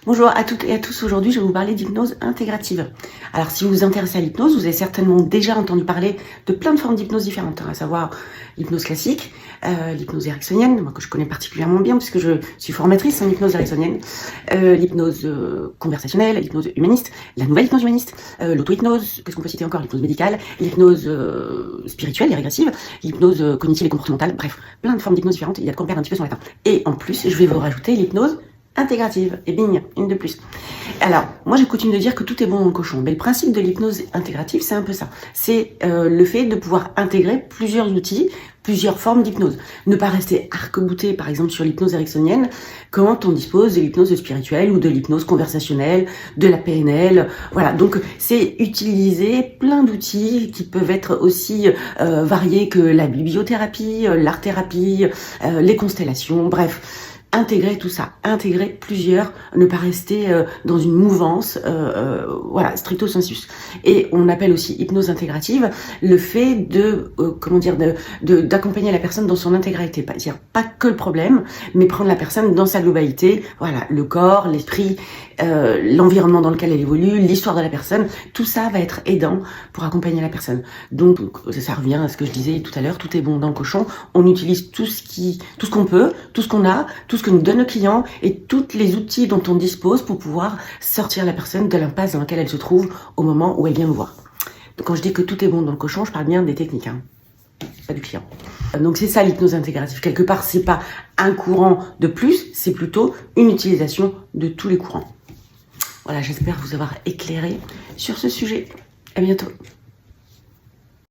Bonjour à toutes et à tous, aujourd'hui je vais vous parler d'hypnose intégrative. Alors si vous vous intéressez à l'hypnose, vous avez certainement déjà entendu parler de plein de formes d'hypnose différentes, à savoir l'hypnose classique, l'hypnose ericksonienne, moi que je connais particulièrement bien puisque je suis formatrice en hypnose ericksonienne, l'hypnose conversationnelle, l'hypnose humaniste, la nouvelle hypnose humaniste, l'auto-hypnose, qu'est-ce qu'on peut citer encore, l'hypnose médicale, l'hypnose spirituelle et régressive, l'hypnose cognitive et comportementale, bref, plein de formes d'hypnose différentes, il y a de quoi perdre un petit peu son latin. Et en plus, je vais vous rajouter l'hypnose intégrative, et bing, une de plus. Alors, moi j'ai coutume de dire que tout est bon dans le cochon, mais le principe de l'hypnose intégrative, c'est un peu ça. C'est le fait de pouvoir intégrer plusieurs outils, plusieurs formes d'hypnose. Ne pas rester arc-bouté, par exemple, sur l'hypnose ericksonienne, quand on dispose de l'hypnose spirituelle ou de l'hypnose conversationnelle, de la PNL, voilà. Donc, c'est utiliser plein d'outils qui peuvent être aussi variés que la bibliothérapie, l'art-thérapie, les constellations, bref. Intégrer tout ça, intégrer plusieurs, ne pas rester dans une mouvance, voilà, stricto sensus. Et on appelle aussi hypnose intégrative le fait de, d'accompagner la personne dans son intégralité, c'est-à-dire pas que le problème, mais prendre la personne dans sa globalité, voilà, le corps, l'esprit, l'environnement dans lequel elle évolue, l'histoire de la personne, tout ça va être aidant pour accompagner la personne. Donc ça revient à ce que je disais tout à l'heure, tout est bon dans le cochon, on utilise tout ce qu'on peut, tout ce qu'on a, tout ce que nous donne le client et tous les outils dont on dispose pour pouvoir sortir la personne de l'impasse dans laquelle elle se trouve au moment où elle vient nous voir. Donc quand je dis que tout est bon dans le cochon, je parle bien des techniques, hein, pas du client. Donc c'est ça l'hypnose intégrative. Quelque part, c'est pas un courant de plus, c'est plutôt une utilisation de tous les courants. Voilà, j'espère vous avoir éclairé sur ce sujet. À bientôt.